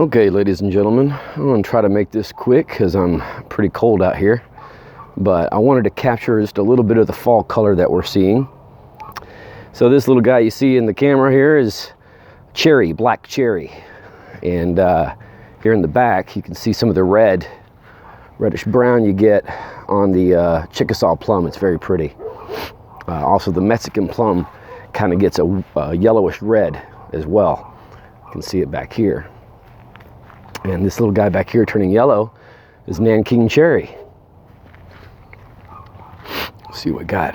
Okay, ladies and gentlemen, I'm going to try to make this quick because I'm pretty cold out here. But I wanted to capture just a little bit of the fall color that we're seeing. So this little guy you see in the camera here is cherry, black cherry. And here in the back, you can see some of the reddish brown you get on the Chickasaw plum. It's very pretty. Also, the Mexican plum kind of gets a yellowish red as well. You can see it back here. And this little guy back here turning yellow is Nanking cherry. Let's see what we got.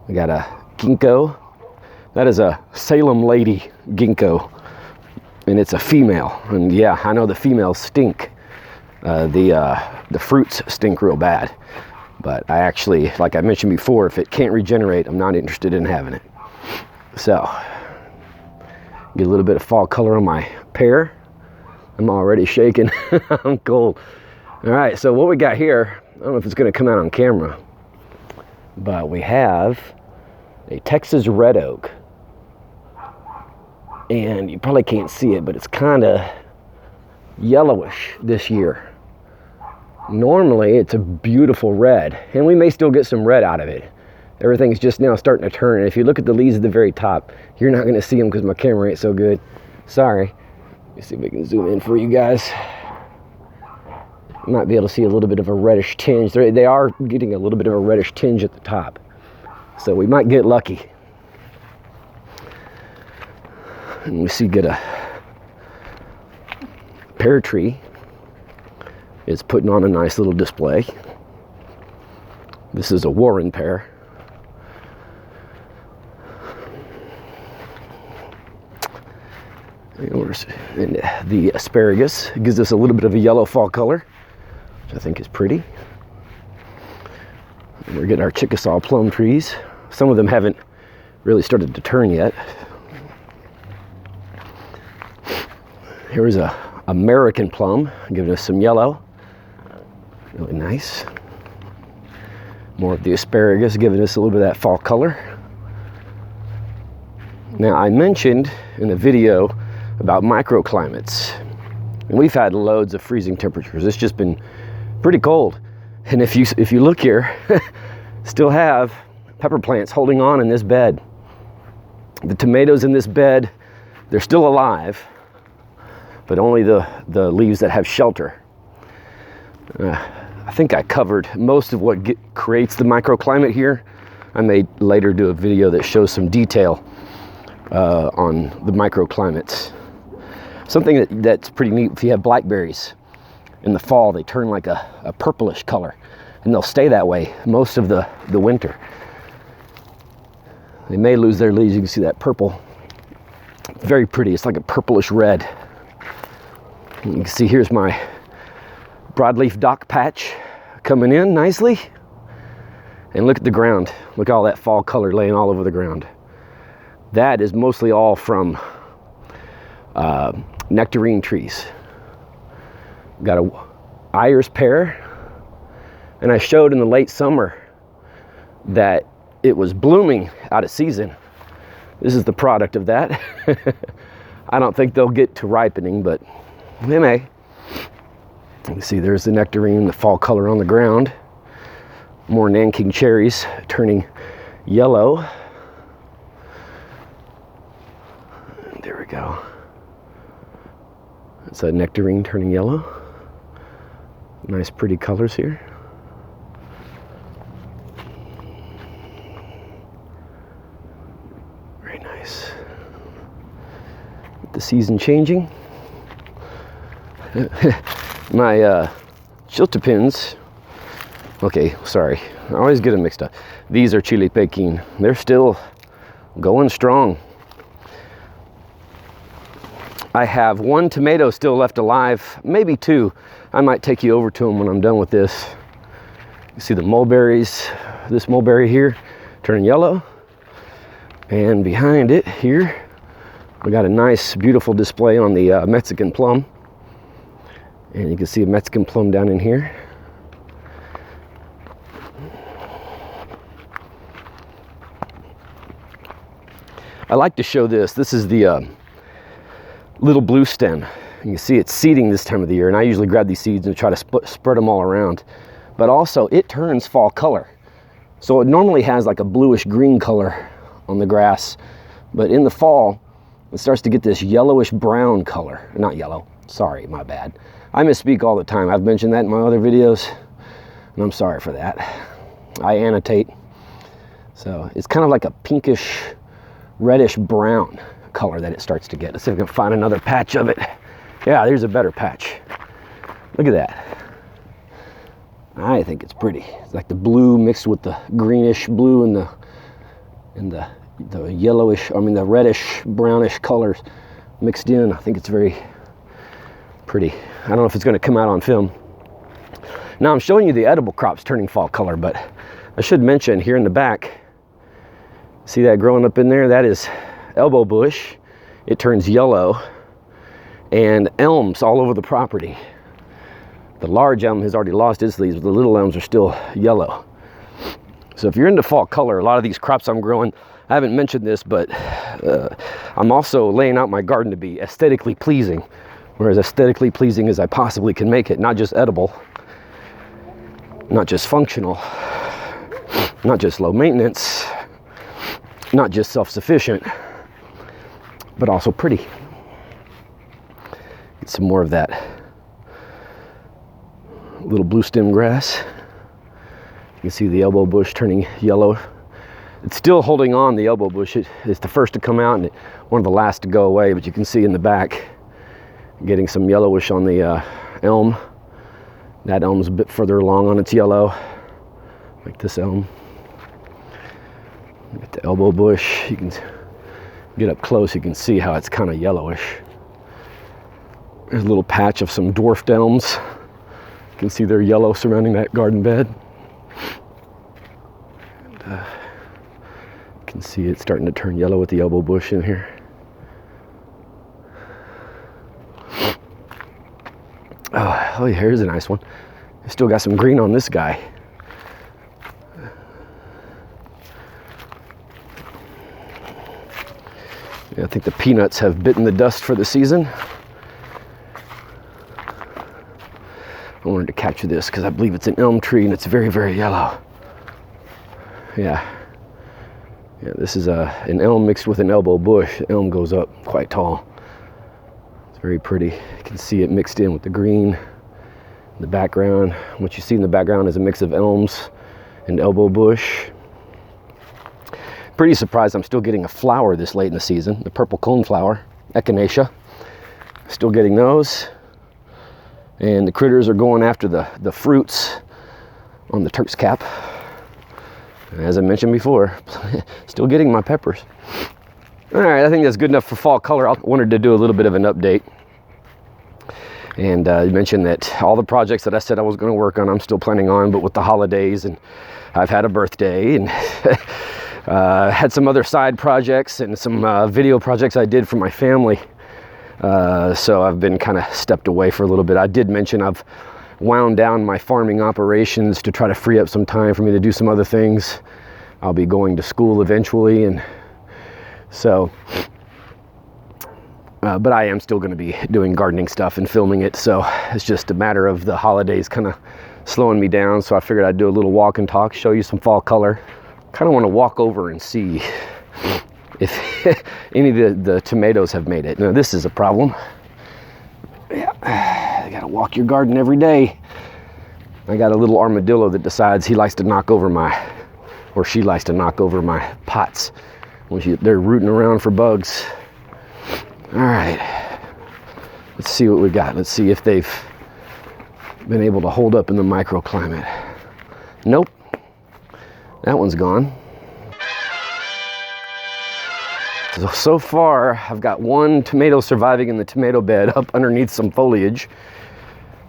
We got a ginkgo. That is a Salem lady ginkgo, and it's a female. And yeah, I know the females stink. The fruits stink real bad. But I actually, like I mentioned before, if it can't regenerate, I'm not interested in having it. So, get a little bit of fall color on my pear. I'm already shaking. I'm cold. All right, so what we got here, I don't know if it's going to come out on camera, but we have a Texas red oak. And you probably can't see it, but it's kind of yellowish this year. Normally, it's a beautiful red, and we may still get some red out of it. Everything's just now starting to turn, and if you look at the leaves at the very top, you're not going to see them because my camera ain't so good. Sorry. Let me see if we can zoom in for you guys. You might be able to see a little bit of a reddish tinge. They are getting a little bit of a reddish tinge at the top, so we might get lucky. And we see get a pear tree is putting on a nice little display. This is a Warren pear. And the asparagus gives us a little bit of a yellow fall color, which I think is pretty. And we're getting our Chickasaw plum trees. Some of them haven't really started to turn yet. Here is a American plum, giving us some yellow. Really nice. More of the asparagus, giving us a little bit of that fall color. Now, I mentioned in the video about microclimates, and we've had loads of freezing temperatures. It's just been pretty cold. And if you look here, still have pepper plants holding on in this bed. The tomatoes in this bed, they're still alive, but only the leaves that have shelter. I think I covered most of what creates the microclimate here. I may later do a video that shows some detail on the microclimates. Something that's pretty neat, if you have blackberries in the fall, they turn like a purplish color, and they'll stay that way most of the winter. They may lose their leaves. You can see that purple. Very pretty. It's like a purplish red. You can see here's my broadleaf dock patch coming in nicely. And look at the ground. Look at all that fall color laying all over the ground. That is mostly all from nectarine trees. Got a Ayers pear, and I showed in the late summer that it was blooming out of season. This is the product of that. I don't think they'll get to ripening, but they may. You see there's the nectarine, the fall color on the ground. More Nanking cherries turning yellow. There we go. It's a nectarine turning yellow. Nice pretty colors here. Very nice. With the season changing. My chiltepins, okay, sorry, I always get them mixed up. These are Chile Pekin. They're still going strong. I have one tomato still left alive, maybe two. I might take you over to them when I'm done with this. You see the mulberries, this mulberry here, turning yellow. And behind it here, we got a nice, beautiful display on the Mexican plum. And you can see a Mexican plum down in here. I like to show this. This is the little blue stem. You can see it's seeding this time of the year, and I usually grab these seeds and try to spread them all around. But also, it turns fall color. So it normally has like a bluish green color on the grass, but in the fall, it starts to get this yellowish brown color. Not yellow, sorry, my bad. I misspeak all the time. I've mentioned that in my other videos, and I'm sorry for that. I annotate. So it's kind of like a pinkish, reddish brown color that it starts to get. Let's see if I can find another patch of it. Yeah, there's a better patch. Look at that. I think it's pretty. It's like the blue mixed with the greenish blue and the yellowish, I mean the reddish, brownish colors mixed in. I think it's very pretty. I don't know if it's going to come out on film. Now I'm showing you the edible crops turning fall color, but I should mention here in the back, see that growing up in there? That is elbow bush. It turns yellow. And elms all over the property. The large elm has already lost its leaves, but the little elms are still yellow. So if you're into fall color, a lot of these crops I'm growing, I haven't mentioned this, but I'm also laying out my garden to be aesthetically pleasing, or as aesthetically pleasing as I possibly can make it. Not just edible, not just functional, not just low maintenance, not just self-sufficient, but also pretty. Get some more of that little blue stem grass. You can see the elbow bush turning yellow. It's still holding on, the elbow bush. It's the first to come out and one of the last to go away, but you can see in the back getting some yellowish on the elm. That elm's a bit further along on its yellow, like this elm. Get the elbow bush. You can get up close, you can see how it's kind of yellowish. There's a little patch of some dwarfed elms. You can see they're yellow surrounding that garden bed. And, you can see it starting to turn yellow with the elbow bush in here. Oh, here's a nice one. I still got some green on this guy. Yeah, I think the peanuts have bitten the dust for the season. I wanted to capture this because I believe it's an elm tree and it's very, very yellow. Yeah, this is an elm mixed with an elbow bush. The elm goes up quite tall. It's very pretty. You can see it mixed in with the green in the background. What you see in the background is a mix of elms and elbow bush. Pretty surprised I'm still getting a flower this late in the season. The purple coneflower, echinacea. Still getting those. And the critters are going after the fruits on the Turk's cap. And as I mentioned before, still getting my peppers. All right, I think that's good enough for fall color. I wanted to do a little bit of an update. And you mentioned that all the projects that I said I was going to work on, I'm still planning on, but with the holidays, and I've had a birthday, and had some other side projects and some video projects I did for my family. So I've been kind of stepped away for a little bit. I did mention I've wound down my farming operations to try to free up some time for me to do some other things. I'll be going to school eventually, and so but I am still going to be doing gardening stuff and filming it, so it's just a matter of the holidays kind of slowing me down. So I figured I'd do a little walk and talk, show you some fall color. Kind of want to walk over and see if any of the tomatoes have made it. Now this is a problem. Yeah, you gotta walk your garden every day. I got a little armadillo that decides he likes to knock over or she likes to knock over my pots when they're rooting around for bugs. All right, let's see what we got. Let's see if they've been able to hold up in the microclimate. Nope, that one's gone. So far, I've got one tomato surviving in the tomato bed up underneath some foliage.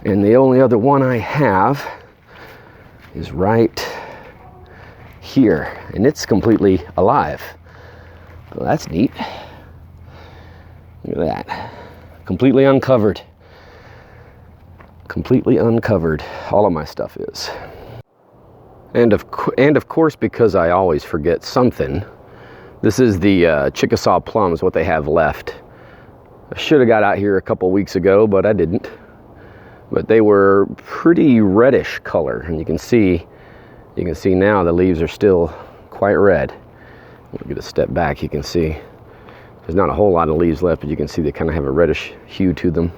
And the only other one I have is right here. And it's completely alive. Well, that's neat. Look at that. Completely uncovered. Completely uncovered. All of my stuff is. And of course, because I always forget something, this is the Chickasaw plums, what they have left. I should have got out here a couple weeks ago, but I didn't. But they were pretty reddish color, and you can see now the leaves are still quite red. We'll get a step back. You can see there's not a whole lot of leaves left, but you can see they kind of have a reddish hue to them.